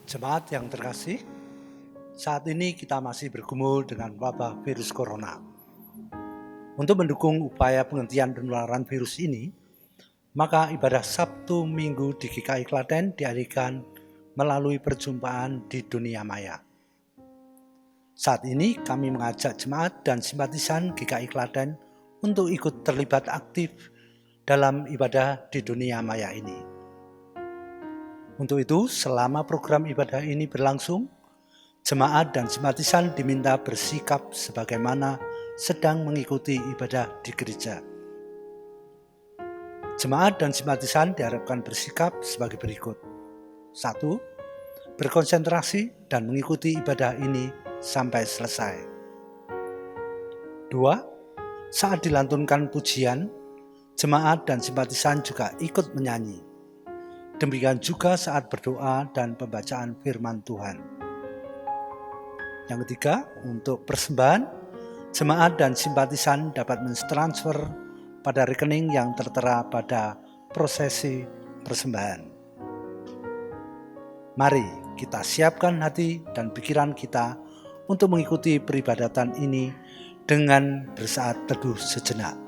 Jemaat yang terkasih, saat ini kita masih bergumul dengan wabah virus corona. Untuk mendukung upaya penghentian penularan virus ini, maka ibadah Sabtu Minggu di GKI Klaten dialihkan melalui perjumpaan di dunia maya. Saat ini kami mengajak jemaat dan simpatisan GKI Klaten untuk ikut terlibat aktif dalam ibadah di dunia maya ini. Untuk itu, selama program ibadah ini berlangsung, jemaat dan simpatisan diminta bersikap sebagaimana sedang mengikuti ibadah di gereja. Jemaat dan simpatisan diharapkan bersikap sebagai berikut. 1. Berkonsentrasi dan mengikuti ibadah ini sampai selesai. 2. Saat dilantunkan pujian, jemaat dan simpatisan juga ikut menyanyi. Demikian juga saat berdoa dan pembacaan firman Tuhan. Yang ketiga, untuk persembahan, jemaat dan simpatisan dapat mentransfer pada rekening yang tertera pada prosesi persembahan. Mari kita siapkan hati dan pikiran kita untuk mengikuti peribadatan ini dengan bersaat teduh sejenak.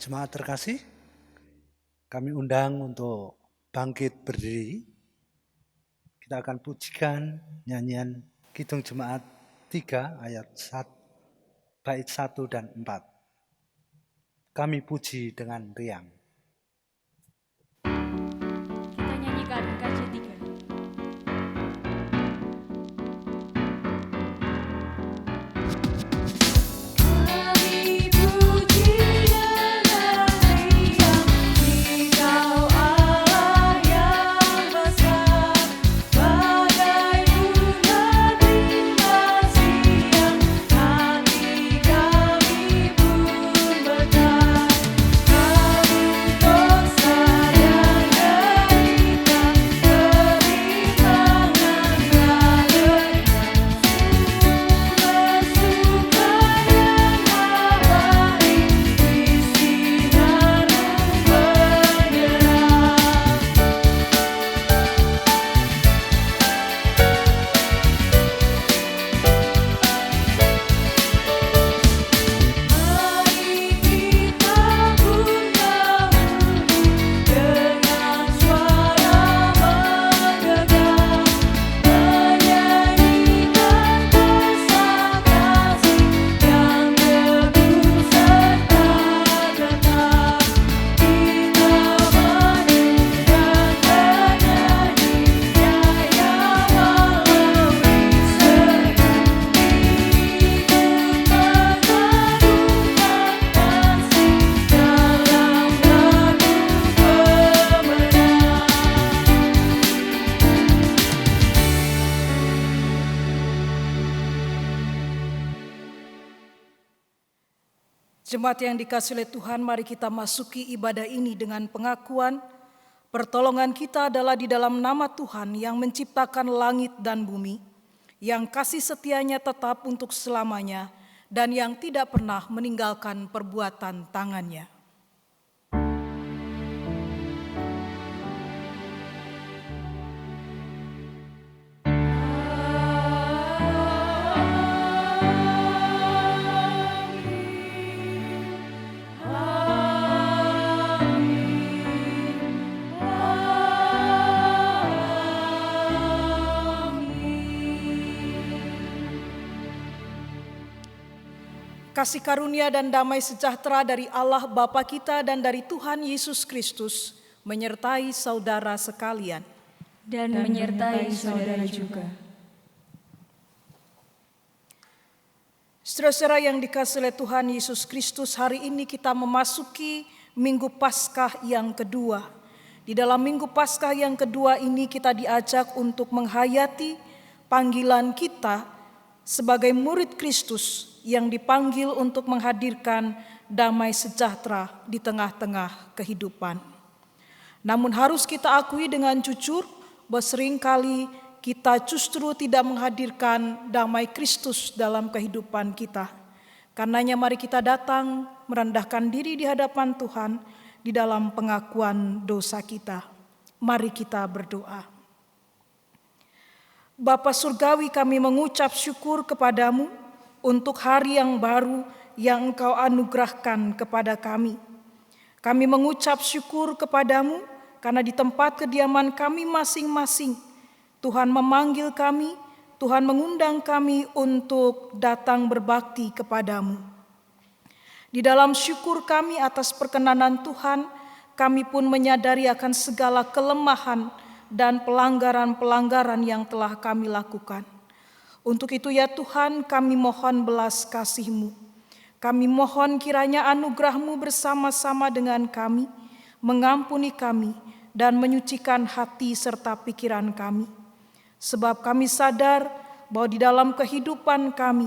Jemaat terkasih, kami undang untuk bangkit berdiri. Kita akan pujikan nyanyian Kidung Jemaat 3 ayat 1, bait 1 dan 4. Kami puji dengan riang. Kita nyanyikan KJ3. Jemaat yang dikasihi oleh Tuhan, mari kita masuki ibadah ini dengan pengakuan pertolongan kita adalah di dalam nama Tuhan yang menciptakan langit dan bumi, yang kasih setianya tetap untuk selamanya, dan yang tidak pernah meninggalkan perbuatan tangannya. Kasih karunia dan damai sejahtera dari Allah Bapa kita dan dari Tuhan Yesus Kristus menyertai saudara sekalian. Dan menyertai saudara juga. Saudara-saudara yang dikasihi oleh Tuhan Yesus Kristus, hari ini kita memasuki Minggu Paskah yang kedua. Di dalam Minggu Paskah yang kedua ini kita diajak untuk menghayati panggilan kita sebagai murid Kristus yang dipanggil untuk menghadirkan damai sejahtera di tengah-tengah kehidupan. Namun harus kita akui dengan jujur bahwa seringkali kita justru tidak menghadirkan damai Kristus dalam kehidupan kita. Karenanya mari kita datang merendahkan diri di hadapan Tuhan di dalam pengakuan dosa kita. Mari kita berdoa. Bapa Surgawi, kami mengucap syukur kepadamu untuk hari yang baru yang Engkau anugerahkan kepada kami. Kami mengucap syukur kepadamu karena di tempat kediaman kami masing-masing, Tuhan memanggil kami, Tuhan mengundang kami untuk datang berbakti kepadamu. Di dalam syukur kami atas perkenanan Tuhan, kami pun menyadari akan segala kelemahan dan pelanggaran-pelanggaran yang telah kami lakukan. Untuk itu ya Tuhan, kami mohon belas kasih-Mu. Kami mohon kiranya anugerah-Mu bersama-sama dengan kami, mengampuni kami, dan menyucikan hati serta pikiran kami. Sebab kami sadar bahwa di dalam kehidupan kami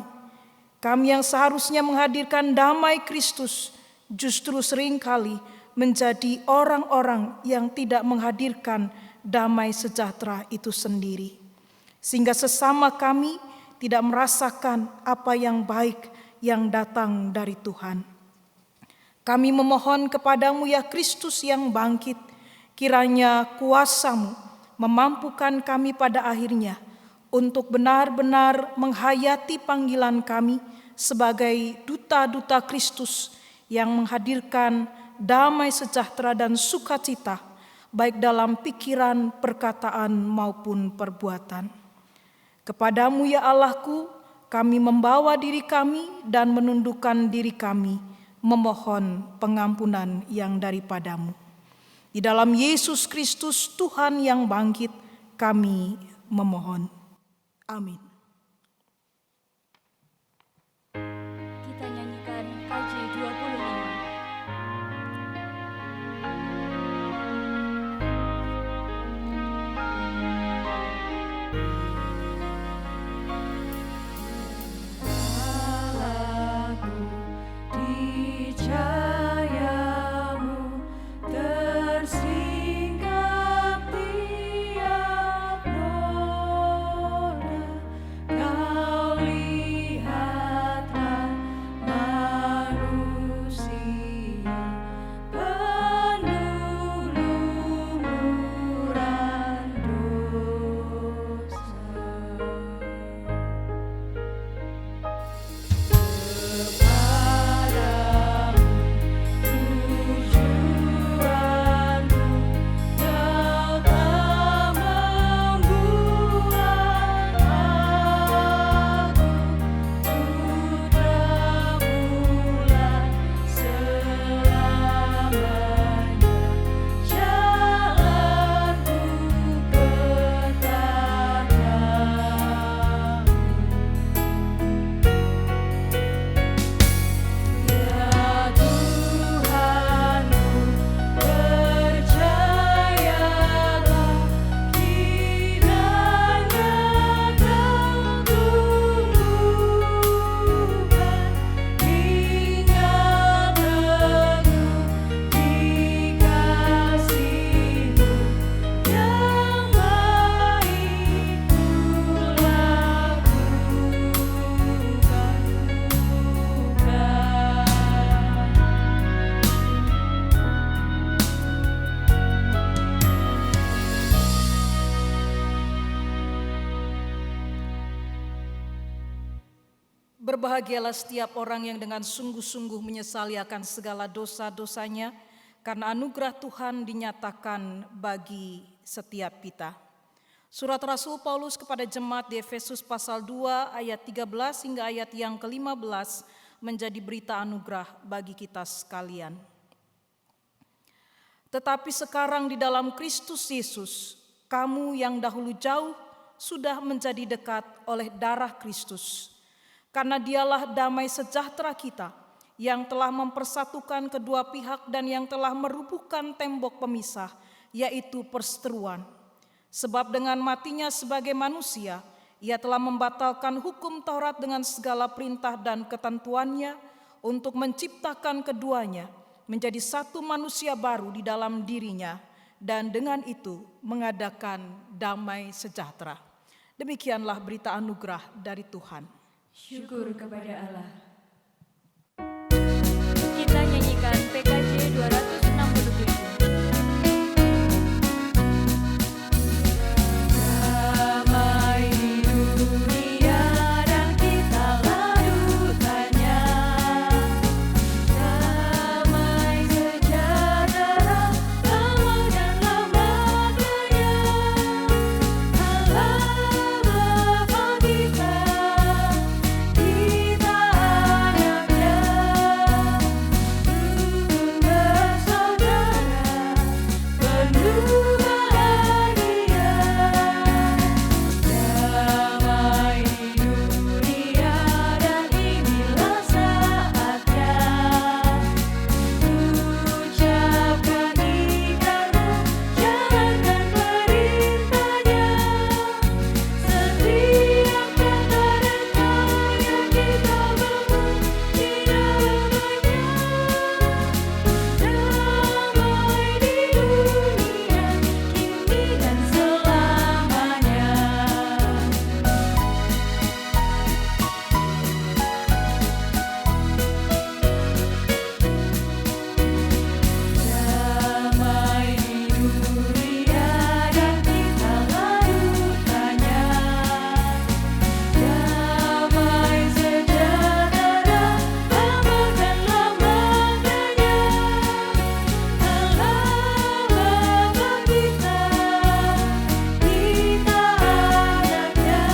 yang seharusnya menghadirkan damai Kristus, justru seringkali menjadi orang-orang yang tidak menghadirkan damai sejahtera itu sendiri. Sehingga sesama kami tidak merasakan apa yang baik yang datang dari Tuhan. Kami memohon kepadamu ya Kristus yang bangkit, kiranya kuasa-Mu memampukan kami pada akhirnya untuk benar-benar menghayati panggilan kami sebagai duta-duta Kristus yang menghadirkan damai sejahtera dan sukacita baik dalam pikiran, perkataan maupun perbuatan. Kepadamu ya Allahku, kami membawa diri kami dan menundukkan diri kami, memohon pengampunan yang daripadamu. Di dalam Yesus Kristus Tuhan yang bangkit, kami memohon. Amin. Kita nyanyikan KJ 25. Berbahagialah setiap orang yang dengan sungguh-sungguh menyesali akan segala dosa-dosanya, karena anugerah Tuhan dinyatakan bagi setiap kita. Surat Rasul Paulus kepada jemaat di Efesus pasal 2 ayat 13 hingga ayat yang ke-15 menjadi berita anugerah bagi kita sekalian. Tetapi sekarang di dalam Kristus Yesus, kamu yang dahulu jauh sudah menjadi dekat oleh darah Kristus. Karena dialah damai sejahtera kita yang telah mempersatukan kedua pihak dan yang telah merubuhkan tembok pemisah, yaitu perseteruan. Sebab dengan matinya sebagai manusia, Ia telah membatalkan hukum Taurat dengan segala perintah dan ketentuannya untuk menciptakan keduanya menjadi satu manusia baru di dalam dirinya dan dengan itu mengadakan damai sejahtera. Demikianlah berita anugerah dari Tuhan. Syukur kepada Allah. Kita nyanyikan PKJ 267. Damai di dunia dan kita ladukannya. Damai sejahtera, lama dan lamanya. Allah Bapa kita, kita anaknya. Rukun bersaudara, penuh bahagia. Damai di dunia dan inilah saatnya. Ucapkan ikarmu, jalankan perintahnya. Setiap kata dan karya kita memuji namanya. Damai di dunia, kini dan selamanya. Damai di dunia dan kita ladukannya. Damai sejahtera, lama dan lamanya. Allah Bapa kita, kita anaknya.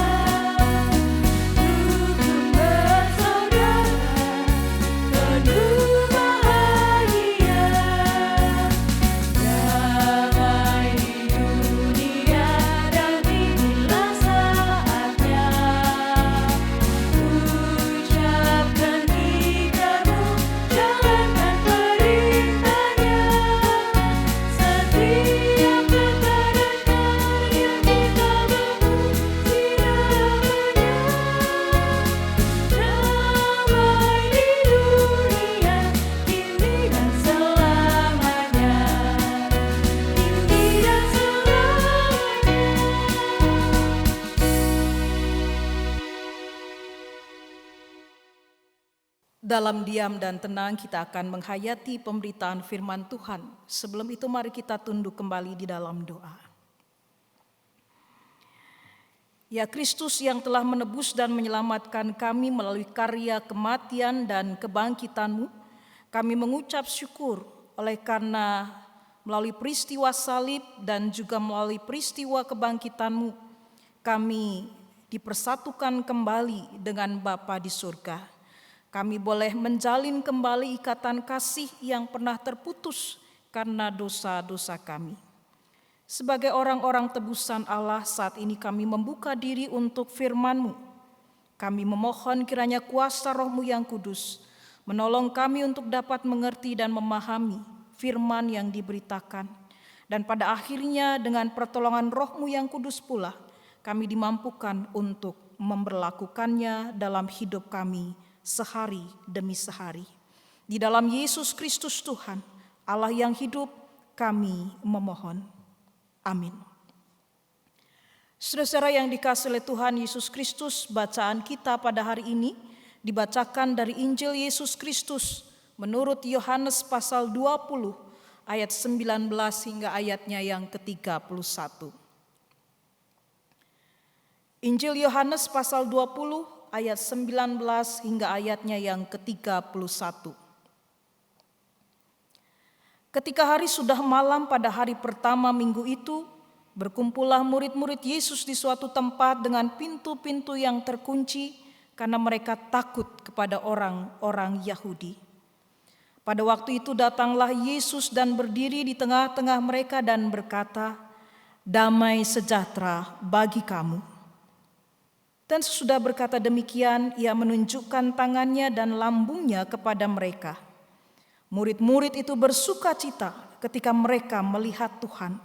Rukun bersaudara, penuh bahagia. Damai di dunia dan inilah saatnya. Ucapkan ikarmu, jalankan perintahnya. Setiap kata dan karya kita memuji namanya. Damai di dunia, kini dan selamanya. Kini dan selamanya. Dalam diam dan tenang kita akan menghayati pemberitaan firman Tuhan. Sebelum itu mari kita tunduk kembali di dalam doa. Ya Kristus yang telah menebus dan menyelamatkan kami melalui karya kematian dan kebangkitan-Mu, kami mengucap syukur oleh karena melalui peristiwa salib dan juga melalui peristiwa kebangkitan-Mu, kami dipersatukan kembali dengan Bapa di surga. Kami boleh menjalin kembali ikatan kasih yang pernah terputus karena dosa-dosa kami. Sebagai orang-orang tebusan Allah, saat ini kami membuka diri untuk firman-Mu. Kami memohon kiranya kuasa Roh-Mu yang kudus menolong kami untuk dapat mengerti dan memahami firman yang diberitakan. Dan pada akhirnya dengan pertolongan Roh-Mu yang kudus pula, kami dimampukan untuk memberlakukannya dalam hidup kami sehari demi sehari. Di dalam Yesus Kristus Tuhan, Allah yang hidup, kami memohon. Amin. Saudara-saudara yang dikasihi oleh Tuhan Yesus Kristus, bacaan kita pada hari ini dibacakan dari Injil Yesus Kristus menurut Yohanes pasal 20 ayat 19 hingga ayatnya yang ke-31. Injil Yohanes pasal 20 ayat 19 hingga ayatnya yang ke-31. Ketika hari sudah malam pada hari pertama minggu itu, berkumpullah murid-murid Yesus di suatu tempat dengan pintu-pintu yang terkunci karena mereka takut kepada orang-orang Yahudi. Pada waktu itu datanglah Yesus dan berdiri di tengah-tengah mereka dan berkata, "Damai sejahtera bagi kamu." Dan sesudah berkata demikian, ia menunjukkan tangannya dan lambungnya kepada mereka. Murid-murid itu bersuka cita ketika mereka melihat Tuhan.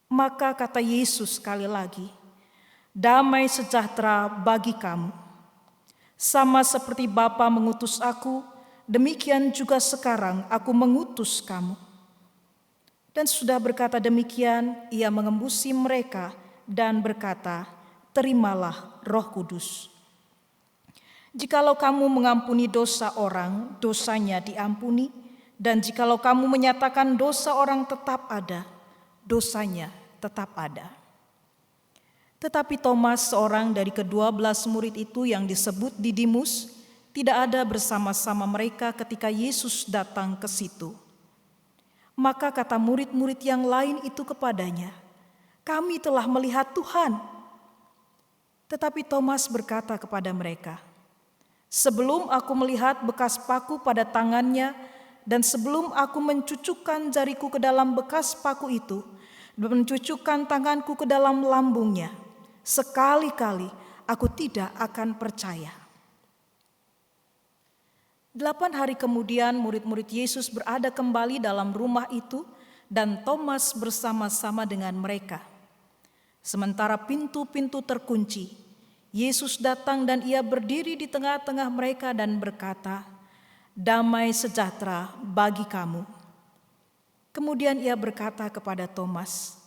Maka kata Yesus sekali lagi, damai sejahtera bagi kamu. Sama seperti Bapa mengutus aku, demikian juga sekarang aku mengutus kamu." Dan sudah berkata demikian, ia mengembusi mereka dan berkata, "Terimalah Roh Kudus. Jikalau kamu mengampuni dosa orang, dosanya diampuni, dan jikalau kamu menyatakan dosa orang tetap ada, dosanya tetap ada." Tetapi Thomas, seorang dari ke-12 murid itu yang disebut Didimus, tidak ada bersama-sama mereka ketika Yesus datang ke situ. Maka kata murid-murid yang lain itu kepadanya, "Kami telah melihat Tuhan." Tetapi Thomas berkata kepada mereka, "Sebelum aku melihat bekas paku pada tangannya, dan sebelum aku mencucukkan jariku ke dalam bekas paku itu, dan mencucukkan tanganku ke dalam lambungnya, sekali-kali aku tidak akan percaya." 8 hari kemudian murid-murid Yesus berada kembali dalam rumah itu, dan Thomas bersama-sama dengan mereka. Sementara pintu-pintu terkunci, Yesus datang dan ia berdiri di tengah-tengah mereka dan berkata, "Damai sejahtera bagi kamu." Kemudian ia berkata kepada Thomas,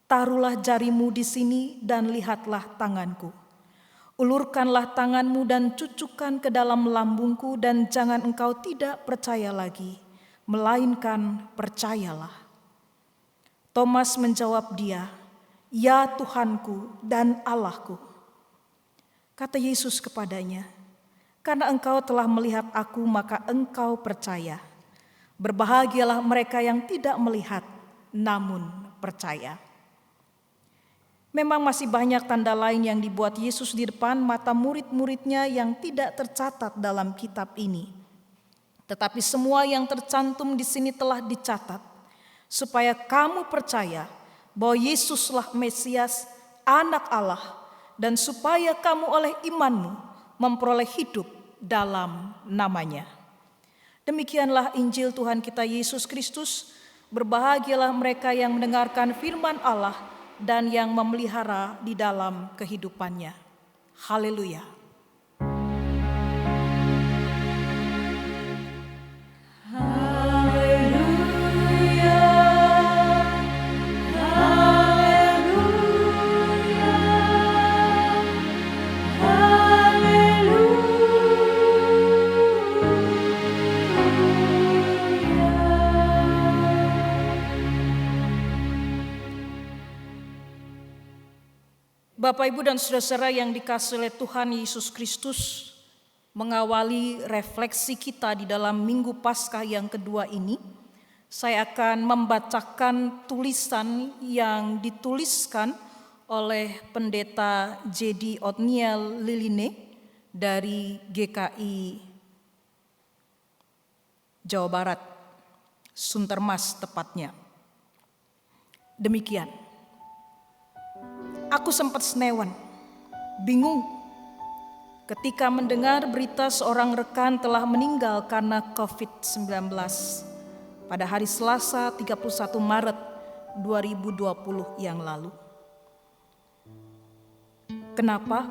"Taruhlah jarimu di sini dan lihatlah tanganku. Ulurkanlah tanganmu dan cucukkan ke dalam lambungku, dan jangan engkau tidak percaya lagi, melainkan percayalah." Thomas menjawab dia, "Ya Tuhanku dan Allahku." Kata Yesus kepadanya, "Karena engkau telah melihat aku, maka engkau percaya. Berbahagialah mereka yang tidak melihat, namun percaya." Memang masih banyak tanda lain yang dibuat Yesus di depan mata murid-muridnya yang tidak tercatat dalam kitab ini. Tetapi semua yang tercantum di sini telah dicatat, supaya kamu percaya bahwa Yesuslah Mesias, Anak Allah, dan supaya kamu oleh imanmu memperoleh hidup dalam namanya. Demikianlah Injil Tuhan kita Yesus Kristus. Berbahagialah mereka yang mendengarkan firman Allah dan yang memelihara di dalam kehidupannya. Haleluya. Haleluya, haleluya, Bapak, Ibu, dan saudara-saudara yang dikasihi oleh Tuhan Yesus Kristus, mengawali refleksi kita di dalam Minggu Paskah yang kedua ini, saya akan membacakan tulisan yang dituliskan oleh Pendeta J.D. Othniel Liline dari GKI Jawa Barat, Suntermas tepatnya. Demikian. Aku sempat senewan, bingung ketika mendengar berita seorang rekan telah meninggal karena COVID-19 pada hari Selasa 31 Maret 2020 yang lalu. Kenapa?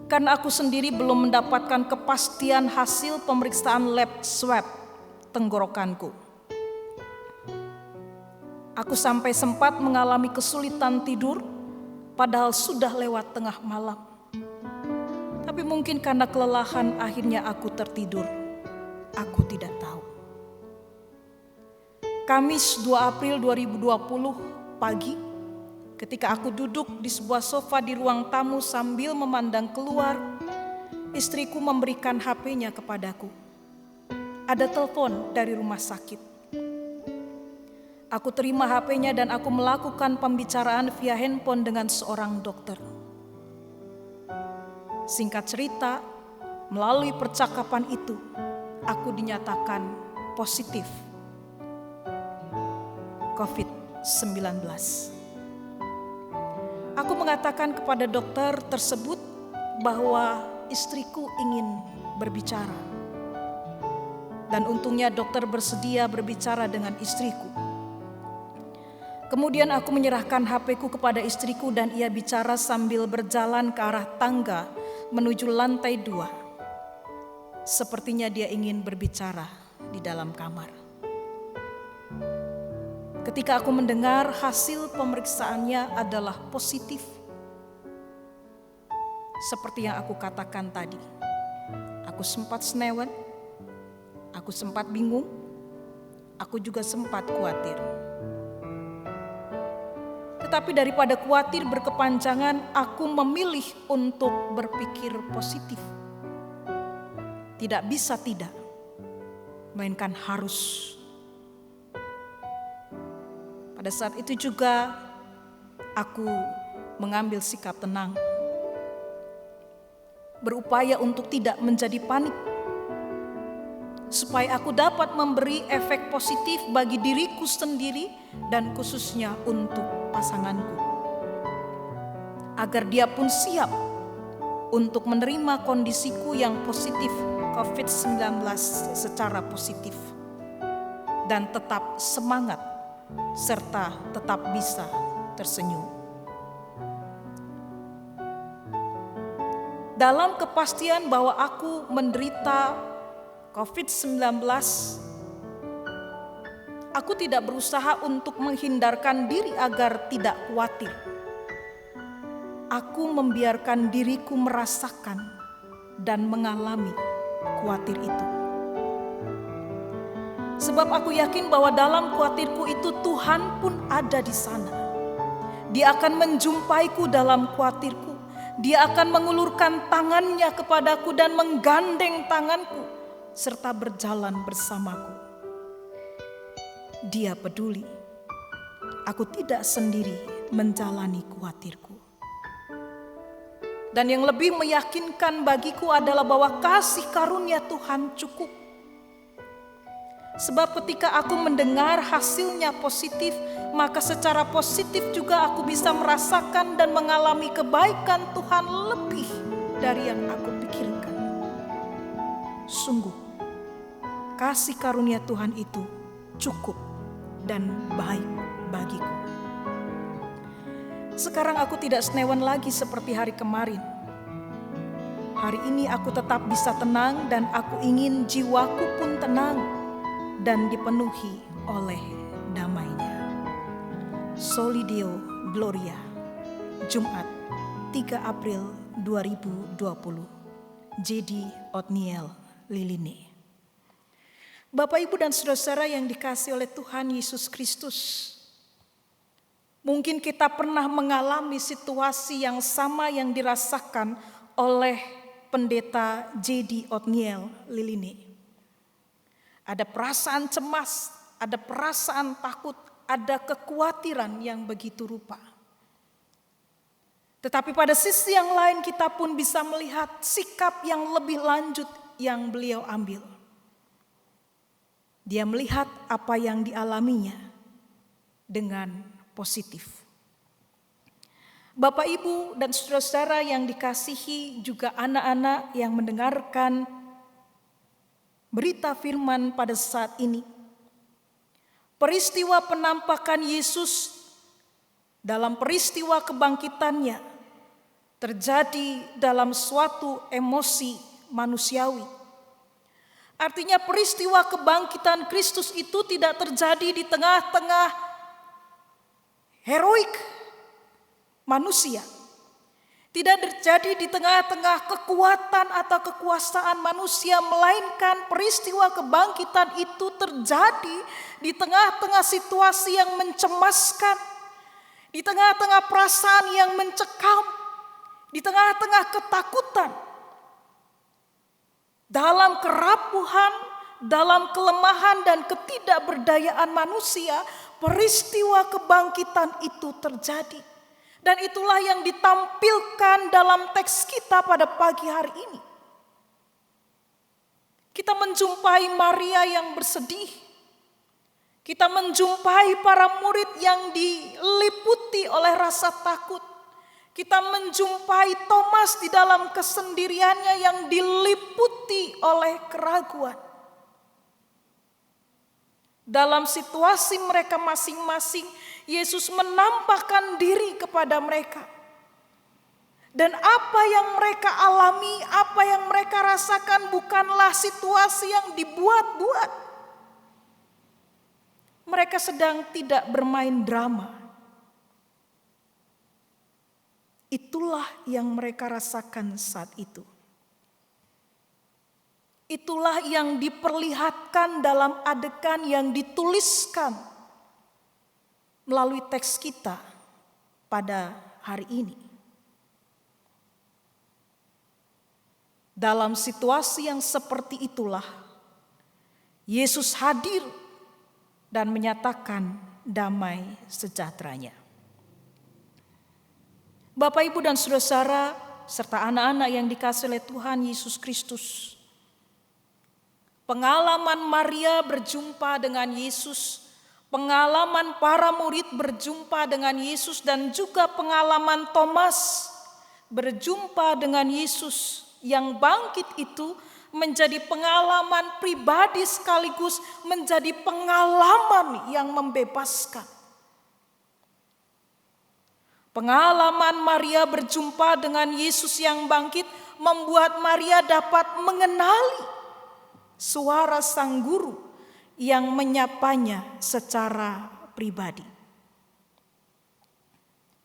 Karena aku sendiri belum mendapatkan kepastian hasil pemeriksaan lab swab tenggorokanku. Aku sampai sempat mengalami kesulitan tidur, padahal sudah lewat tengah malam. Tapi mungkin karena kelelahan akhirnya aku tertidur. Aku tidak tahu. Kamis 2 April 2020 pagi, ketika aku duduk di sebuah sofa di ruang tamu sambil memandang keluar, istriku memberikan HP-nya kepadaku. Ada telepon dari rumah sakit. Aku terima HP-nya dan aku melakukan pembicaraan via handphone dengan seorang dokter. Singkat cerita, melalui percakapan itu, aku dinyatakan positif COVID-19. Aku mengatakan kepada dokter tersebut bahwa istriku ingin berbicara. Dan untungnya dokter bersedia berbicara dengan istriku. Kemudian aku menyerahkan HP-ku kepada istriku dan ia bicara sambil berjalan ke arah tangga menuju lantai 2. Sepertinya dia ingin berbicara di dalam kamar. Ketika aku mendengar hasil pemeriksaannya adalah positif. Seperti yang aku katakan tadi. Aku sempat senewan, aku sempat bingung, aku juga sempat khawatir. Tetapi daripada khawatir berkepanjangan, aku memilih untuk berpikir positif. Tidak bisa tidak, melainkan harus. Pada saat itu juga aku mengambil sikap tenang. Berupaya untuk tidak menjadi panik. Supaya aku dapat memberi efek positif bagi diriku sendiri dan khususnya untuk pasanganku. Agar dia pun siap untuk menerima kondisiku yang positif COVID-19 secara positif. Dan tetap semangat serta tetap bisa tersenyum. Dalam kepastian bahwa aku menderita COVID-19, aku tidak berusaha untuk menghindarkan diri agar tidak khawatir. Aku membiarkan diriku merasakan dan mengalami khawatir itu. Sebab aku yakin bahwa dalam khawatirku itu Tuhan pun ada di sana. Dia akan menjumpaiku dalam khawatirku. Dia akan mengulurkan tangannya kepadaku dan menggandeng tanganku serta berjalan bersamaku. Dia peduli. Aku tidak sendiri menjalani khawatirku. Dan yang lebih meyakinkan bagiku adalah bahwa kasih karunia Tuhan cukup. Sebab ketika aku mendengar hasilnya positif, maka secara positif juga aku bisa merasakan dan mengalami kebaikan Tuhan lebih dari yang aku pikirkan. Sungguh, kasih karunia Tuhan itu cukup dan baik bagiku. Sekarang aku tidak senewan lagi seperti hari kemarin. Hari ini aku tetap bisa tenang dan aku ingin jiwaku pun tenang dan dipenuhi oleh damai-Nya. Soli Deo Gloria, Jumat 3 April 2020, J.D. Othniel Liline. Bapak, Ibu, dan saudara-saudara yang dikasihi oleh Tuhan Yesus Kristus, mungkin kita pernah mengalami situasi yang sama yang dirasakan oleh Pendeta J.D. Othniel Liline. Ada perasaan cemas, ada perasaan takut, ada kekhawatiran yang begitu rupa. Tetapi pada sisi yang lain kita pun bisa melihat sikap yang lebih lanjut yang beliau ambil. Dia melihat apa yang dialaminya dengan positif. Bapak, Ibu, dan saudara-saudara yang dikasihi, juga anak-anak yang mendengarkan berita firman pada saat ini. Peristiwa penampakan Yesus dalam peristiwa kebangkitannya terjadi dalam suatu emosi manusiawi. Artinya peristiwa kebangkitan Kristus itu tidak terjadi di tengah-tengah heroik manusia. Tidak terjadi di tengah-tengah kekuatan atau kekuasaan manusia, melainkan peristiwa kebangkitan itu terjadi di tengah-tengah situasi yang mencemaskan, di tengah-tengah perasaan yang mencekam, di tengah-tengah ketakutan. Dalam kerapuhan, dalam kelemahan dan ketidakberdayaan manusia, peristiwa kebangkitan itu terjadi. Dan itulah yang ditampilkan dalam teks kita pada pagi hari ini. Kita menjumpai Maria yang bersedih. Kita menjumpai para murid yang diliputi oleh rasa takut. Kita menjumpai Thomas di dalam kesendiriannya yang diliputi oleh keraguan. Dalam situasi mereka masing-masing, Yesus menampakkan diri kepada mereka. Dan apa yang mereka alami, apa yang mereka rasakan bukanlah situasi yang dibuat-buat. Mereka sedang tidak bermain drama. Itulah yang mereka rasakan saat itu. Itulah yang diperlihatkan dalam adegan yang dituliskan melalui teks kita pada hari ini. Dalam situasi yang seperti itulah, Yesus hadir dan menyatakan damai sejahteranya. Bapak, Ibu, dan saudara-saudara, serta anak-anak yang dikasihi oleh Tuhan Yesus Kristus, pengalaman Maria berjumpa dengan Yesus, pengalaman para murid berjumpa dengan Yesus, dan juga pengalaman Thomas berjumpa dengan Yesus yang bangkit itu menjadi pengalaman pribadi sekaligus menjadi pengalaman yang membebaskan. Pengalaman Maria berjumpa dengan Yesus yang bangkit membuat Maria dapat mengenali suara sang guru yang menyapanya secara pribadi.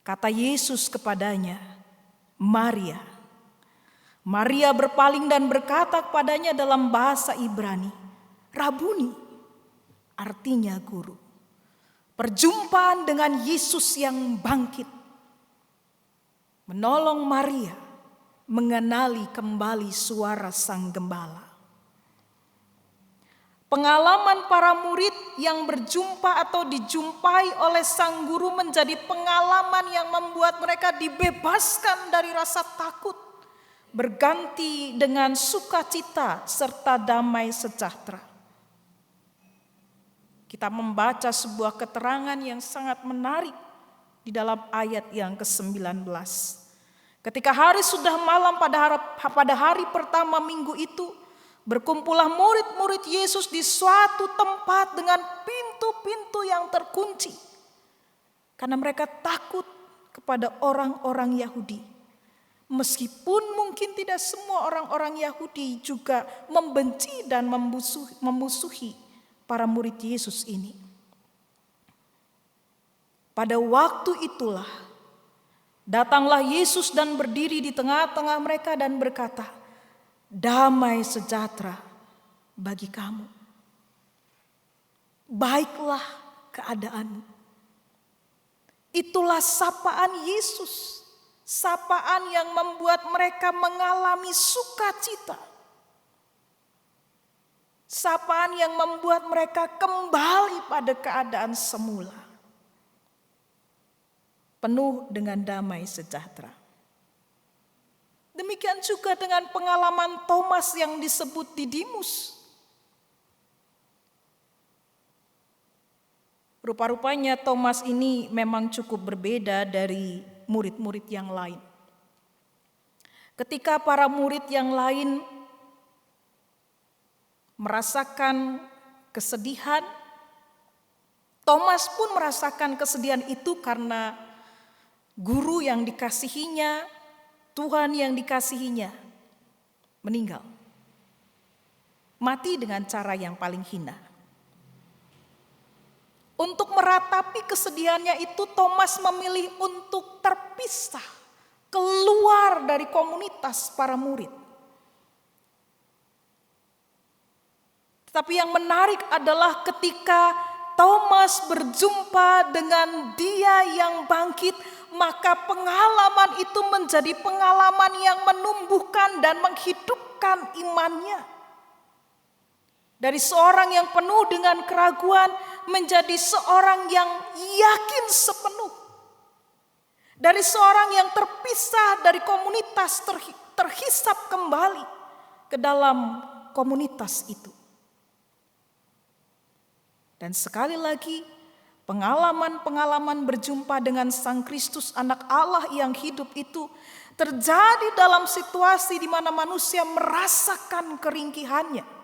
Kata Yesus kepadanya, "Maria." Maria berpaling dan berkata kepadanya dalam bahasa Ibrani, "Rabuni," artinya guru. Perjumpaan dengan Yesus yang bangkit menolong Maria mengenali kembali suara sang gembala. Pengalaman para murid yang berjumpa atau dijumpai oleh sang guru menjadi pengalaman yang membuat mereka dibebaskan dari rasa takut, berganti dengan sukacita serta damai sejahtera. Kita membaca sebuah keterangan yang sangat menarik di dalam ayat yang ke-19. Ketika hari sudah malam pada hari pertama minggu itu, berkumpullah murid-murid Yesus di suatu tempat dengan pintu-pintu yang terkunci. Karena mereka takut kepada orang-orang Yahudi. Meskipun mungkin tidak semua orang-orang Yahudi juga membenci dan memusuhi para murid Yesus ini. Pada waktu itulah datanglah Yesus dan berdiri di tengah-tengah mereka dan berkata, "Damai sejahtera bagi kamu. Baiklah keadaanmu." Itulah sapaan Yesus. Sapaan yang membuat mereka mengalami sukacita. Sapaan yang membuat mereka kembali pada keadaan semula. Penuh dengan damai sejahtera. Demikian juga dengan pengalaman Thomas yang disebut Didimus. Rupa-rupanya Thomas ini memang cukup berbeda dari murid-murid yang lain. Ketika para murid yang lain merasakan kesedihan, Thomas pun merasakan kesedihan itu karena guru yang dikasihinya, Tuhan yang dikasihinya, meninggal. Mati dengan cara yang paling hina. Untuk meratapi kesedihannya itu, Thomas memilih untuk terpisah, keluar dari komunitas para murid. Tetapi yang menarik adalah ketika Thomas berjumpa dengan Dia yang bangkit, maka pengalaman itu menjadi pengalaman yang menumbuhkan dan menghidupkan imannya. Dari seorang yang penuh dengan keraguan menjadi seorang yang yakin sepenuh. Dari seorang yang terpisah dari komunitas terhisap kembali ke dalam komunitas itu. Dan sekali lagi pengalaman-pengalaman berjumpa dengan Sang Kristus anak Allah yang hidup itu terjadi dalam situasi di mana manusia merasakan keringkihannya.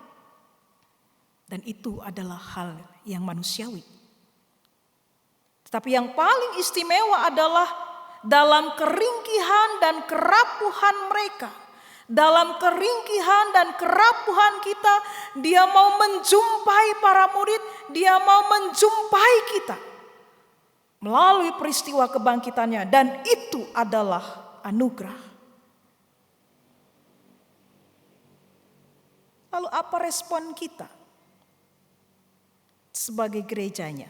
Dan itu adalah hal yang manusiawi. Tetapi yang paling istimewa adalah dalam keringkihan dan kerapuhan mereka, dalam keringkihan dan kerapuhan kita, Dia mau menjumpai para murid, Dia mau menjumpai kita melalui peristiwa kebangkitannya, dan itu adalah anugerah. Lalu apa respon kita sebagai gerejanya?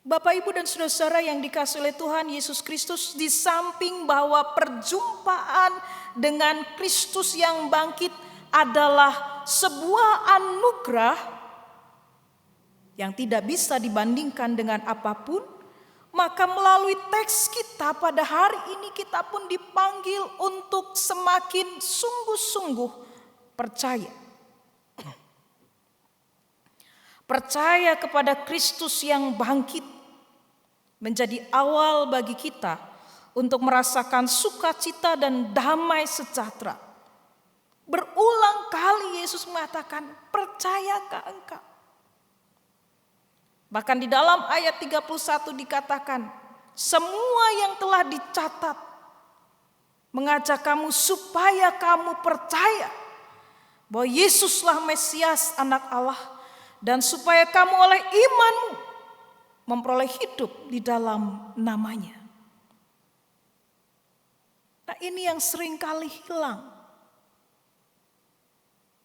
Bapak, Ibu, dan saudara-saudara yang dikasihi oleh Tuhan Yesus Kristus, di samping bahwa perjumpaan dengan Kristus yang bangkit adalah sebuah anugerah yang tidak bisa dibandingkan dengan apapun, maka melalui teks kita pada hari ini kita pun dipanggil untuk semakin sungguh-sungguh percaya. Percaya kepada Kristus yang bangkit menjadi awal bagi kita untuk merasakan sukacita dan damai sejahtera. Berulang kali Yesus mengatakan, percayakah engkau? Bahkan di dalam ayat 31 dikatakan, semua yang telah dicatat mengajak kamu supaya kamu percaya bahwa Yesuslah Mesias, Anak Allah, dan supaya kamu oleh imanmu memperoleh hidup di dalam namanya. Nah, ini yang seringkali hilang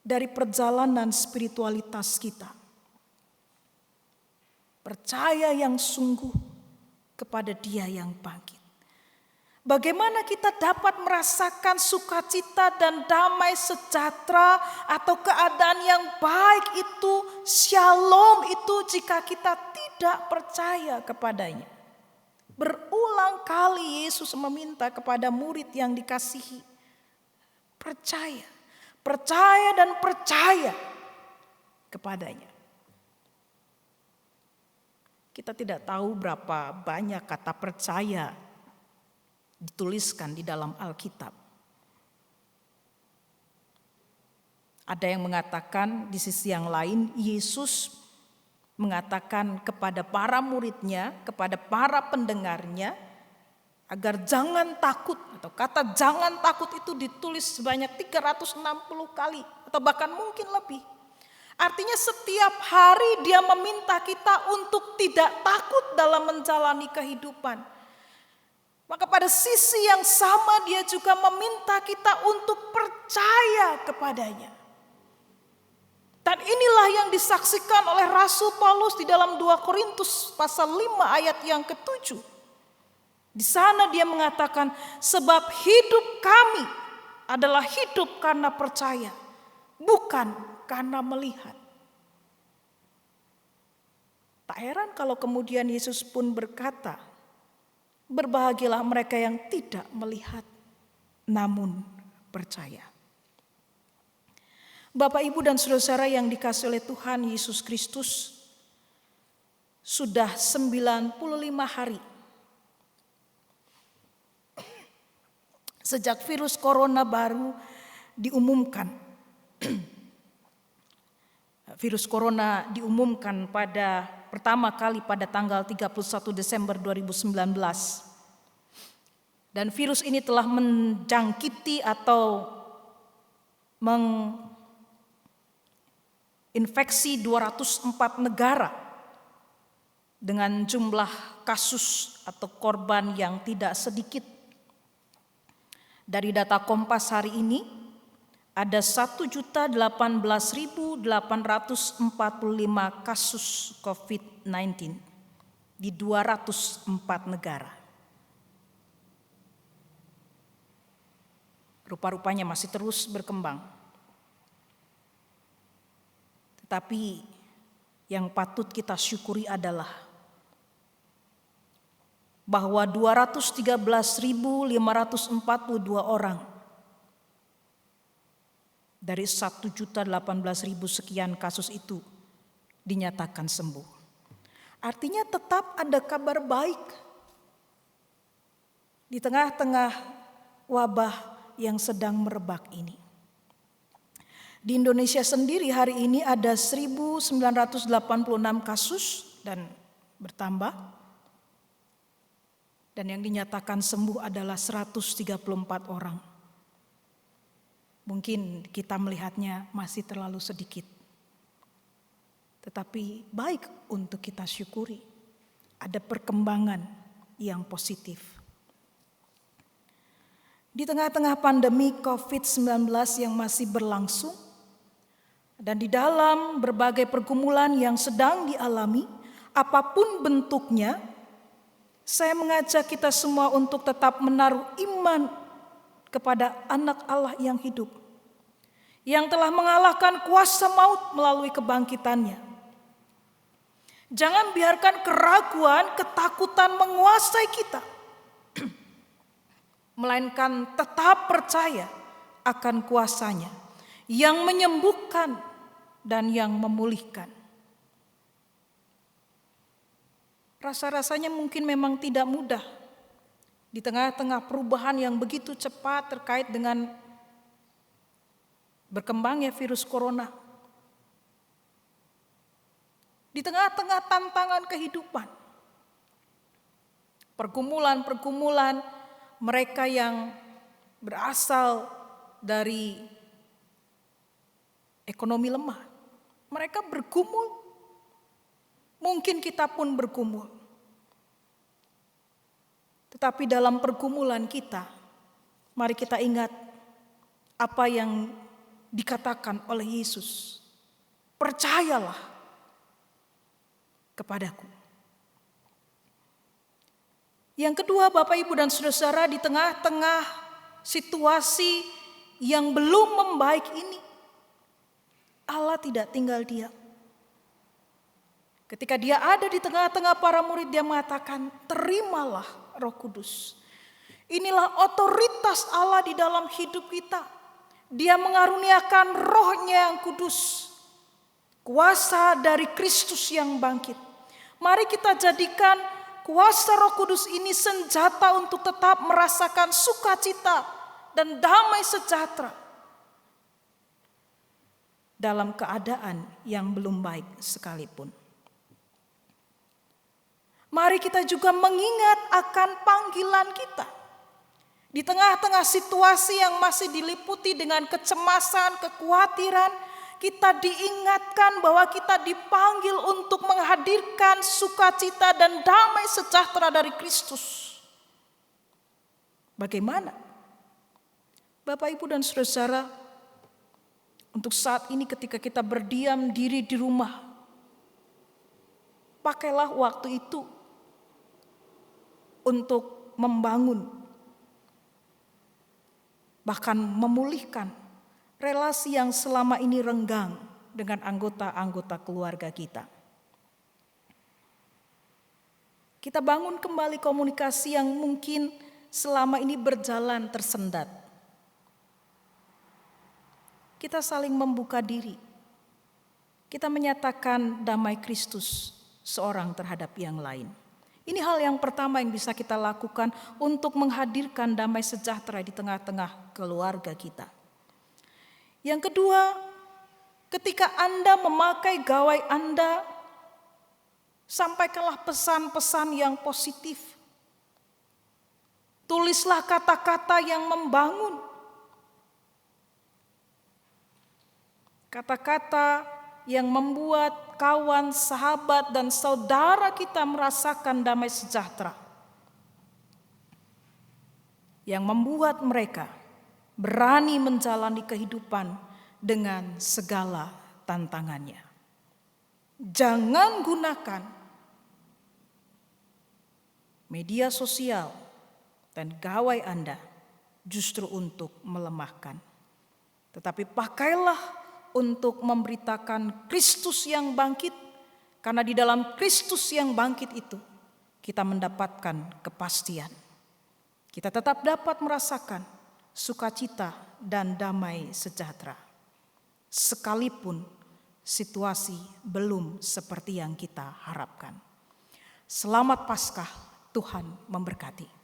dari perjalanan spiritualitas kita. Percaya yang sungguh kepada Dia yang bangkit. Bagaimana kita dapat merasakan sukacita dan damai sejahtera atau keadaan yang baik itu, shalom itu, jika kita tidak percaya kepadanya? Berulang kali Yesus meminta kepada murid yang dikasihi, percaya, percaya dan percaya kepadanya. Kita tidak tahu berapa banyak kata percaya dituliskan di dalam Alkitab. Ada yang mengatakan di sisi yang lain, Yesus mengatakan kepada para muridnya, kepada para pendengarnya, agar jangan takut, atau kata jangan takut itu ditulis sebanyak 360 kali atau bahkan mungkin lebih. Artinya setiap hari Dia meminta kita untuk tidak takut dalam menjalani kehidupan. Maka pada sisi yang sama Dia juga meminta kita untuk percaya kepadanya. Dan inilah yang disaksikan oleh Rasul Paulus di dalam 2 Korintus pasal 5 ayat yang ke-7. Di sana dia mengatakan, sebab hidup kami adalah hidup karena percaya, bukan karena melihat. Tak heran kalau kemudian Yesus pun berkata, berbahagialah mereka yang tidak melihat, namun percaya. Bapak, Ibu, dan saudara-saudara yang dikasihi oleh Tuhan Yesus Kristus, sudah 95 hari sejak virus corona baru diumumkan. Virus corona diumumkan pertama kali pada tanggal 31 Desember 2019. Dan virus ini telah menjangkiti atau menginfeksi 204 negara dengan jumlah kasus atau korban yang tidak sedikit. Dari data Kompas hari ini, ada 1.018.845 kasus COVID-19 di 204 negara. Rupa-rupanya masih terus berkembang. Tetapi yang patut kita syukuri adalah bahwa 213.542 orang dari 1.018.000 sekian kasus itu dinyatakan sembuh. Artinya tetap ada kabar baik di tengah-tengah wabah yang sedang merebak ini. Di Indonesia sendiri hari ini ada 1.986 kasus dan bertambah. Dan yang dinyatakan sembuh adalah 134 orang. Mungkin kita melihatnya masih terlalu sedikit. Tetapi baik untuk kita syukuri. Ada perkembangan yang positif. Di tengah-tengah pandemi COVID-19 yang masih berlangsung, dan di dalam berbagai pergumulan yang sedang dialami, apapun bentuknya, saya mengajak kita semua untuk tetap menaruh iman kepada Anak Allah yang hidup, yang telah mengalahkan kuasa maut melalui kebangkitannya. Jangan biarkan keraguan, ketakutan menguasai kita, melainkan tetap percaya akan kuasanya yang menyembuhkan dan yang memulihkan. Rasa-rasanya mungkin memang tidak mudah di tengah-tengah perubahan yang begitu cepat terkait dengan berkembangnya virus corona. Di tengah-tengah tantangan kehidupan, pergumulan-pergumulan mereka yang berasal dari ekonomi lemah, mereka bergumul. Mungkin kita pun bergumul. Tetapi dalam pergumulan kita, mari kita ingat apa yang dikatakan oleh Yesus. Percayalah kepadaku. Yang kedua, Bapak, Ibu, dan Saudara, di tengah-tengah situasi yang belum membaik ini, Allah tidak tinggal diam. Ketika dia ada di tengah-tengah para murid, dia mengatakan, terimalah Roh Kudus. Inilah otoritas Allah di dalam hidup kita. Dia mengaruniakan Roh-Nya yang kudus. Kuasa dari Kristus yang bangkit. Mari kita jadikan kuasa Roh Kudus ini senjata untuk tetap merasakan sukacita dan damai sejahtera dalam keadaan yang belum baik sekalipun. Mari kita juga mengingat akan panggilan kita. Di tengah-tengah situasi yang masih diliputi dengan kecemasan, kekhawatiran, kita diingatkan bahwa kita dipanggil untuk menghadirkan sukacita dan damai sejahtera dari Kristus. Bagaimana? Bapak, Ibu, dan Saudara, untuk saat ini ketika kita berdiam diri di rumah, pakailah waktu itu untuk membangun, bahkan memulihkan relasi yang selama ini renggang dengan anggota-anggota keluarga kita. Kita bangun kembali komunikasi yang mungkin selama ini berjalan tersendat. Kita saling membuka diri. Kita menyatakan damai Kristus seorang terhadap yang lain. Ini hal yang pertama yang bisa kita lakukan untuk menghadirkan damai sejahtera di tengah-tengah keluarga kita. Yang kedua, ketika Anda memakai gawai Anda, sampaikanlah pesan-pesan yang positif. Tulislah kata-kata yang membangun. Kata-kata yang membuat kawan, sahabat, dan saudara kita merasakan damai sejahtera. Yang membuat mereka berani menjalani kehidupan dengan segala tantangannya. Jangan gunakan media sosial dan gawai Anda justru untuk melemahkan. Tetapi pakailah untuk memberitakan Kristus yang bangkit, karena di dalam Kristus yang bangkit itu kita mendapatkan kepastian. Kita tetap dapat merasakan sukacita dan damai sejahtera, sekalipun situasi belum seperti yang kita harapkan. Selamat Paskah, Tuhan memberkati.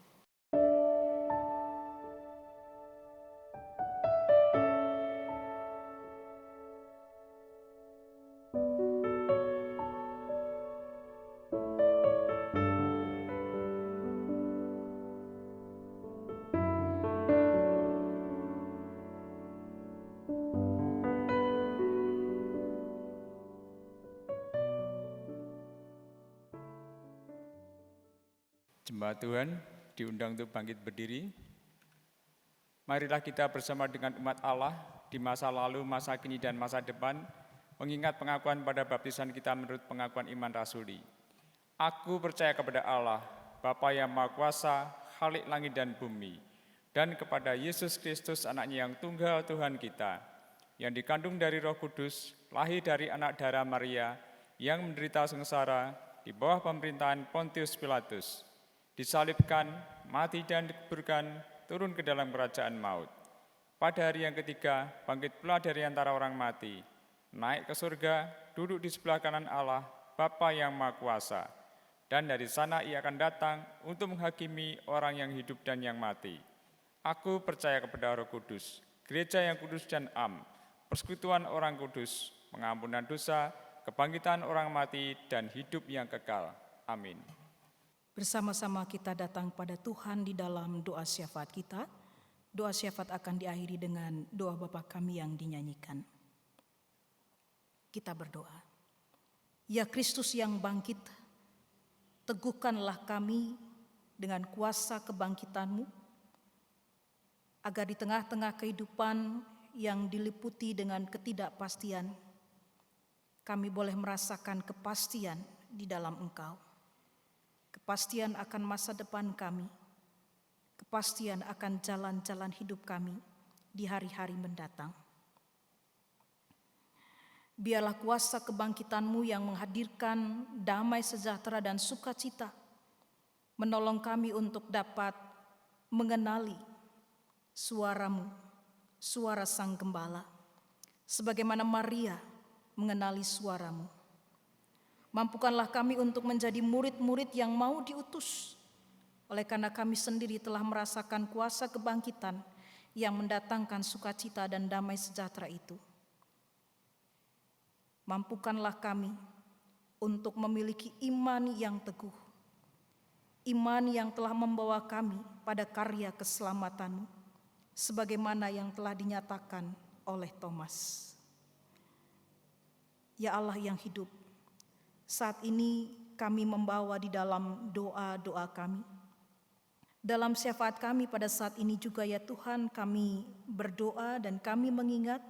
Hamba Tuhan diundang untuk bangkit berdiri. Marilah kita bersama dengan umat Allah di masa lalu, masa kini, dan masa depan mengingat pengakuan pada baptisan kita menurut pengakuan iman rasuli. Aku percaya kepada Allah, Bapa yang Maha Kuasa, Khalik langit dan bumi, dan kepada Yesus Kristus anaknya yang tunggal Tuhan kita, yang dikandung dari Roh Kudus, lahir dari anak darah Maria, yang menderita sengsara di bawah pemerintahan Pontius Pilatus, disalibkan, mati dan dikuburkan, turun ke dalam kerajaan maut. Pada hari yang ketiga, bangkit pula dari antara orang mati, naik ke surga, duduk di sebelah kanan Allah, Bapa yang Maha Kuasa. Dan dari sana ia akan datang untuk menghakimi orang yang hidup dan yang mati. Aku percaya kepada Roh Kudus, gereja yang kudus dan am, persekutuan orang kudus, pengampunan dosa, kebangkitan orang mati, dan hidup yang kekal. Amin. Bersama-sama kita datang pada Tuhan di dalam doa syafaat kita. Doa syafaat akan diakhiri dengan doa Bapa kami yang dinyanyikan. Kita berdoa. Ya Kristus yang bangkit, teguhkanlah kami dengan kuasa kebangkitan-Mu, agar di tengah-tengah kehidupan yang diliputi dengan ketidakpastian, kami boleh merasakan kepastian di dalam Engkau. Kepastian akan masa depan kami, kepastian akan jalan-jalan hidup kami di hari-hari mendatang. Biarlah kuasa kebangkitan-Mu yang menghadirkan damai sejahtera dan sukacita menolong kami untuk dapat mengenali suara-Mu, suara Sang Gembala, sebagaimana Maria mengenali suara-Mu. Mampukanlah kami untuk menjadi murid-murid yang mau diutus, oleh karena kami sendiri telah merasakan kuasa kebangkitan yang mendatangkan sukacita dan damai sejahtera itu. Mampukanlah kami untuk memiliki iman yang teguh, iman yang telah membawa kami pada karya keselamatan-Mu, sebagaimana yang telah dinyatakan oleh Thomas. Ya Allah yang hidup, saat ini kami membawa di dalam doa-doa kami. Dalam syafaat kami pada saat ini juga ya Tuhan, kami berdoa dan kami mengingat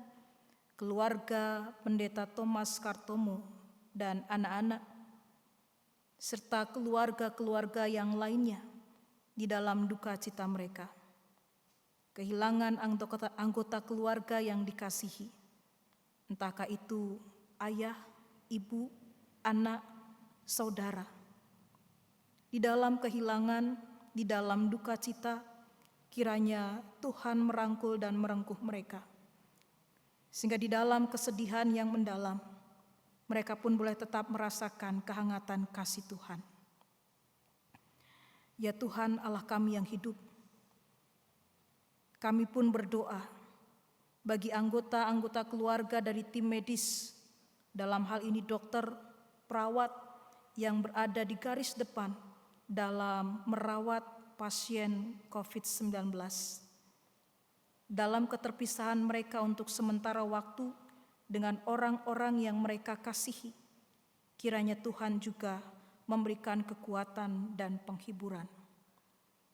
keluarga Pendeta Thomas Kartomo dan anak-anak, serta keluarga-keluarga yang lainnya di dalam duka cita mereka. Kehilangan anggota keluarga yang dikasihi, entahkah itu ayah, ibu, anak, saudara. Di dalam kehilangan, di dalam duka cita, kiranya Tuhan merangkul dan merengkuh mereka. Sehingga di dalam kesedihan yang mendalam, mereka pun boleh tetap merasakan kehangatan kasih Tuhan. Ya Tuhan Allah kami yang hidup, kami pun berdoa bagi anggota-anggota keluarga dari tim medis, dalam hal ini dokter, perawat yang berada di garis depan dalam merawat pasien COVID-19. Dalam keterpisahan mereka untuk sementara waktu dengan orang-orang yang mereka kasihi, kiranya Tuhan juga memberikan kekuatan dan penghiburan.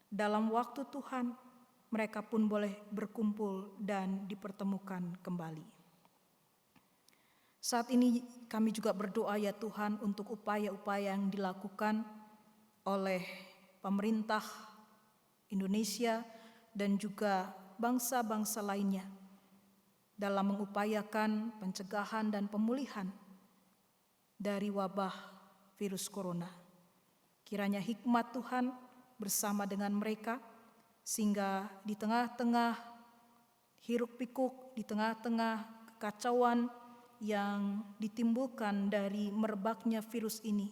Dalam waktu Tuhan, mereka pun boleh berkumpul dan dipertemukan kembali. Saat ini kami juga berdoa ya Tuhan untuk upaya-upaya yang dilakukan oleh pemerintah Indonesia dan juga bangsa-bangsa lainnya dalam mengupayakan pencegahan dan pemulihan dari wabah virus corona. Kiranya hikmat Tuhan bersama dengan mereka, sehingga di tengah-tengah hiruk-pikuk, di tengah-tengah kekacauan yang ditimbulkan dari merebaknya virus ini,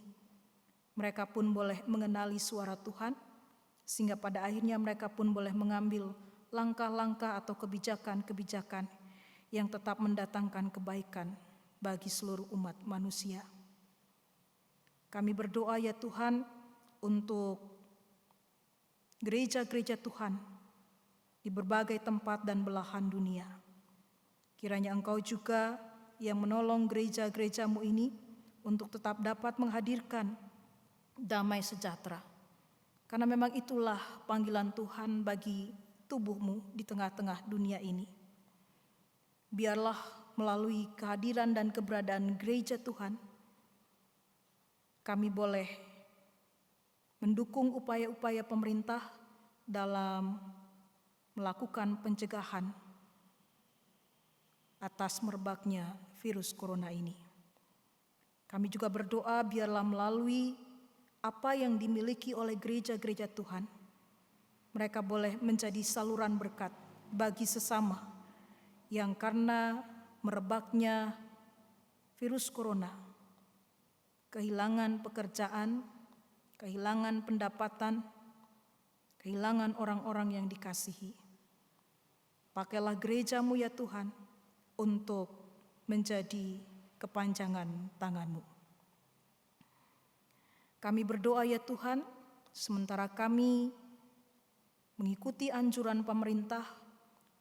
mereka pun boleh mengenali suara Tuhan, sehingga pada akhirnya mereka pun boleh mengambil langkah-langkah atau kebijakan-kebijakan yang tetap mendatangkan kebaikan bagi seluruh umat manusia. Kami berdoa ya Tuhan untuk gereja-gereja Tuhan di berbagai tempat dan belahan dunia. Kiranya Engkau juga yang menolong gereja-gereja-Mu ini untuk tetap dapat menghadirkan damai sejahtera, Karena memang itulah panggilan Tuhan bagi tubuhmu di tengah-tengah dunia ini. Biarlah melalui kehadiran dan keberadaan gereja Tuhan, kami boleh mendukung upaya-upaya pemerintah dalam melakukan pencegahan atas merebaknya virus corona ini. Kami juga berdoa biarlah melalui apa yang dimiliki oleh gereja-gereja Tuhan, mereka boleh menjadi saluran berkat bagi sesama yang karena merebaknya virus corona, kehilangan pekerjaan, kehilangan pendapatan, kehilangan orang-orang yang dikasihi. Pakailah gerejamu ya Tuhan untuk menjadi kepanjangan tangan-Mu. Kami berdoa ya Tuhan, sementara kami mengikuti anjuran pemerintah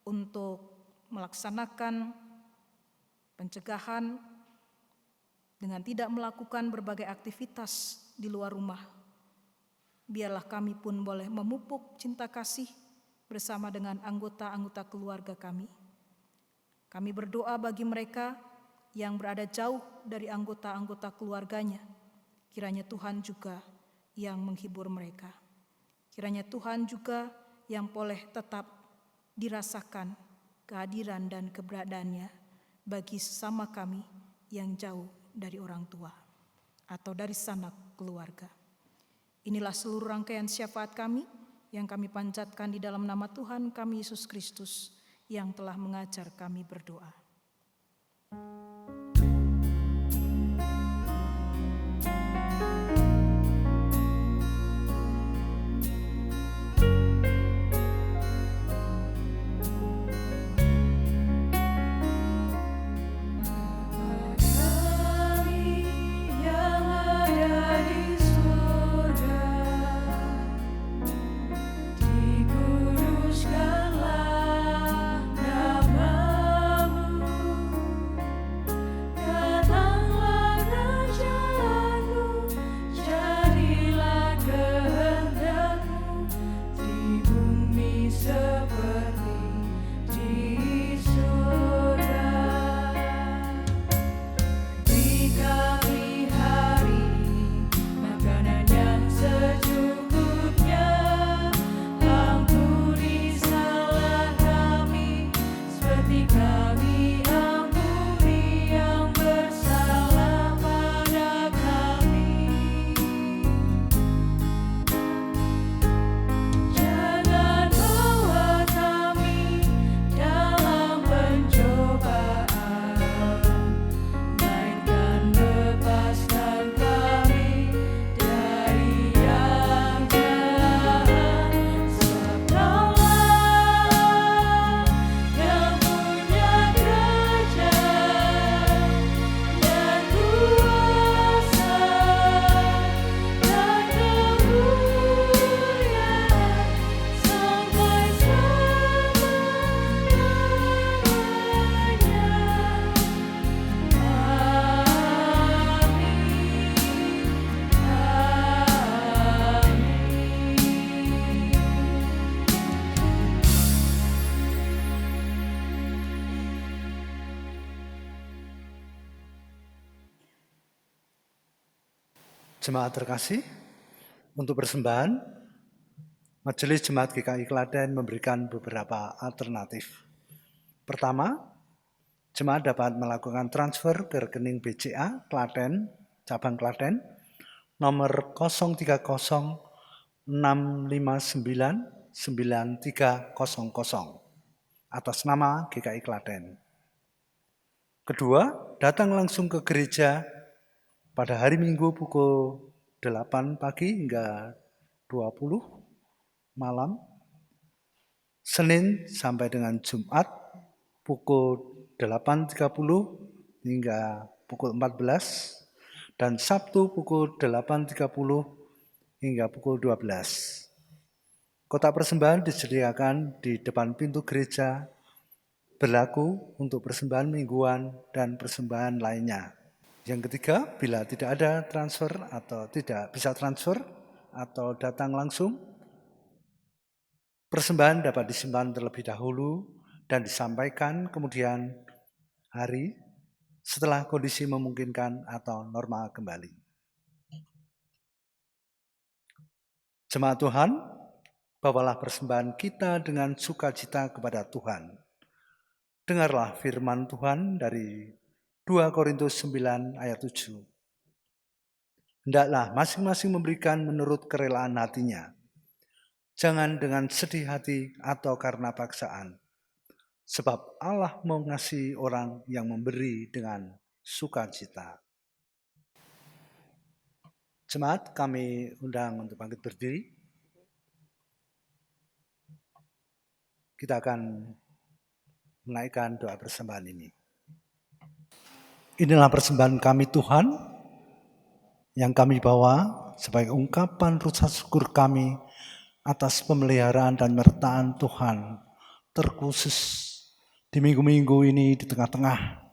untuk melaksanakan pencegahan dengan tidak melakukan berbagai aktivitas di luar rumah. Biarlah kami pun boleh memupuk cinta kasih bersama dengan anggota-anggota keluarga kami. Kami berdoa bagi mereka yang berada jauh dari anggota-anggota keluarganya. Kiranya Tuhan juga yang menghibur mereka. Kiranya Tuhan juga yang boleh tetap dirasakan kehadiran dan keberadaannya bagi sesama kami yang jauh dari orang tua atau dari sanak keluarga. Inilah seluruh rangkaian syafaat kami yang kami panjatkan di dalam nama Tuhan kami Yesus Kristus yang telah mengajar kami berdoa. Jemaat terkasih, untuk persembahan, Majelis Jemaat GKI Klaten memberikan beberapa alternatif. Pertama, jemaat dapat melakukan transfer ke rekening BCA Klaten, cabang Klaten, nomor 03065999300 atas nama GKI Klaten. Kedua, datang langsung ke gereja pada hari Minggu pukul 8 pagi hingga 20 malam, Senin sampai dengan Jumat pukul 8.30 hingga pukul 14, dan Sabtu pukul 8.30 hingga pukul 12. Kotak persembahan disediakan di depan pintu gereja, berlaku untuk persembahan mingguan dan persembahan lainnya. Yang ketiga, bila tidak ada transfer atau tidak bisa transfer atau datang langsung, persembahan dapat disimpan terlebih dahulu dan disampaikan kemudian hari setelah kondisi memungkinkan atau normal kembali. Jemaat Tuhan, bawalah persembahan kita dengan sukacita kepada Tuhan. Dengarlah firman Tuhan dari 2 Korintus 9 ayat 7. Hendaklah masing-masing memberikan menurut kerelaan hatinya. Jangan dengan sedih hati atau karena paksaan. Sebab Allah mengasihi orang yang memberi dengan sukacita. Jemaat, kami undang untuk bangkit berdiri. Kita akan menaikkan doa persembahan ini. Inilah persembahan kami Tuhan, yang kami bawa sebagai ungkapan rasa syukur kami atas pemeliharaan dan penyertaan Tuhan, terkhusus di minggu-minggu ini di tengah-tengah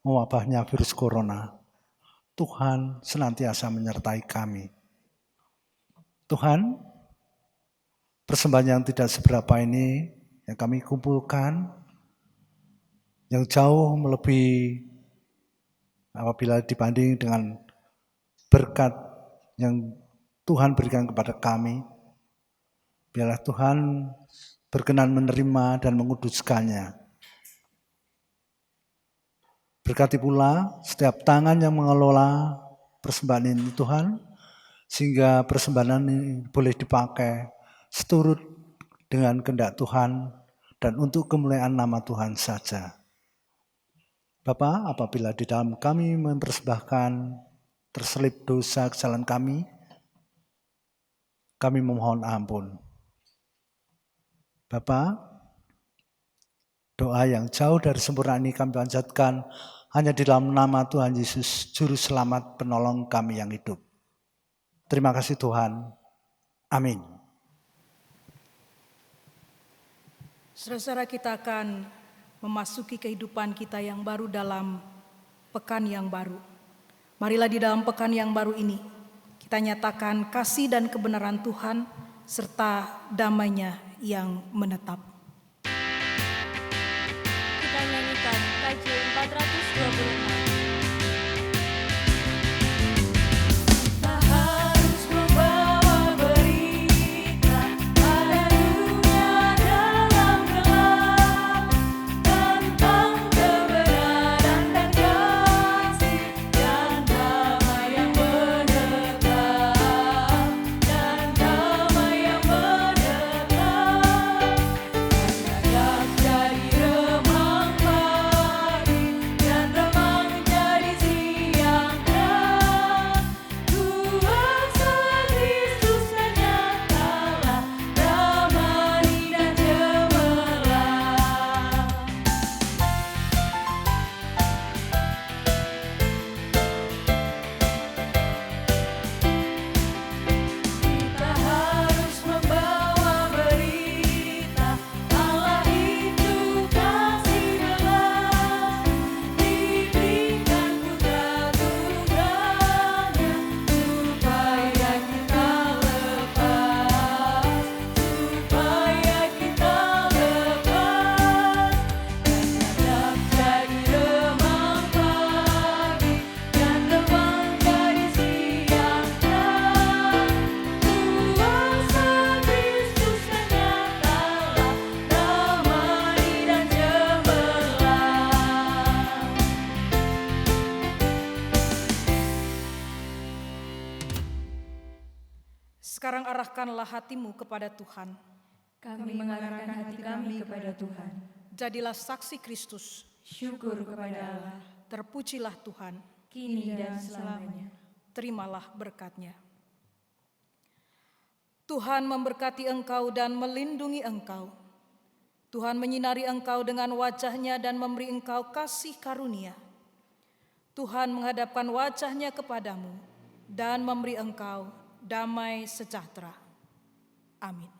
mewabahnya virus corona. Tuhan senantiasa menyertai kami. Tuhan, persembahan yang tidak seberapa ini yang kami kumpulkan, yang jauh melebihi apabila dibanding dengan berkat yang Tuhan berikan kepada kami. Biarlah Tuhan berkenan menerima dan menguduskannya. Berkati pula setiap tangan yang mengelola persembahan ini Tuhan, sehingga persembahan ini boleh dipakai seturut dengan kehendak Tuhan dan untuk kemuliaan nama Tuhan saja. Bapa, apabila di dalam kami mempersembahkan terselip dosa kesalahan kami memohon ampun. Bapa, doa yang jauh dari sempurna ini kami panjatkan hanya di dalam nama Tuhan Yesus, Juru Selamat Penolong kami yang hidup. Terima kasih Tuhan. Amin. Saudara-saudara, kita akan memasuki kehidupan kita yang baru dalam pekan yang baru. Marilah di dalam pekan yang baru ini, kita nyatakan kasih dan kebenaran Tuhan serta damai-Nya yang menetap. Kita nyanyikan KJ 426. Sekarang arahkanlah hatimu kepada Tuhan. Kami mengarahkan hati kami kepada Tuhan. Jadilah saksi Kristus. Syukur kepada Allah, Terpujilah Tuhan. kini dan selamanya. Terimalah berkat-Nya. Tuhan memberkati engkau dan melindungi engkau. Tuhan menyinari engkau dengan wajah-Nya dan memberi engkau kasih karunia. Tuhan menghadapkan wajah-Nya kepadamu dan memberi engkau damai sejahtera. Amin.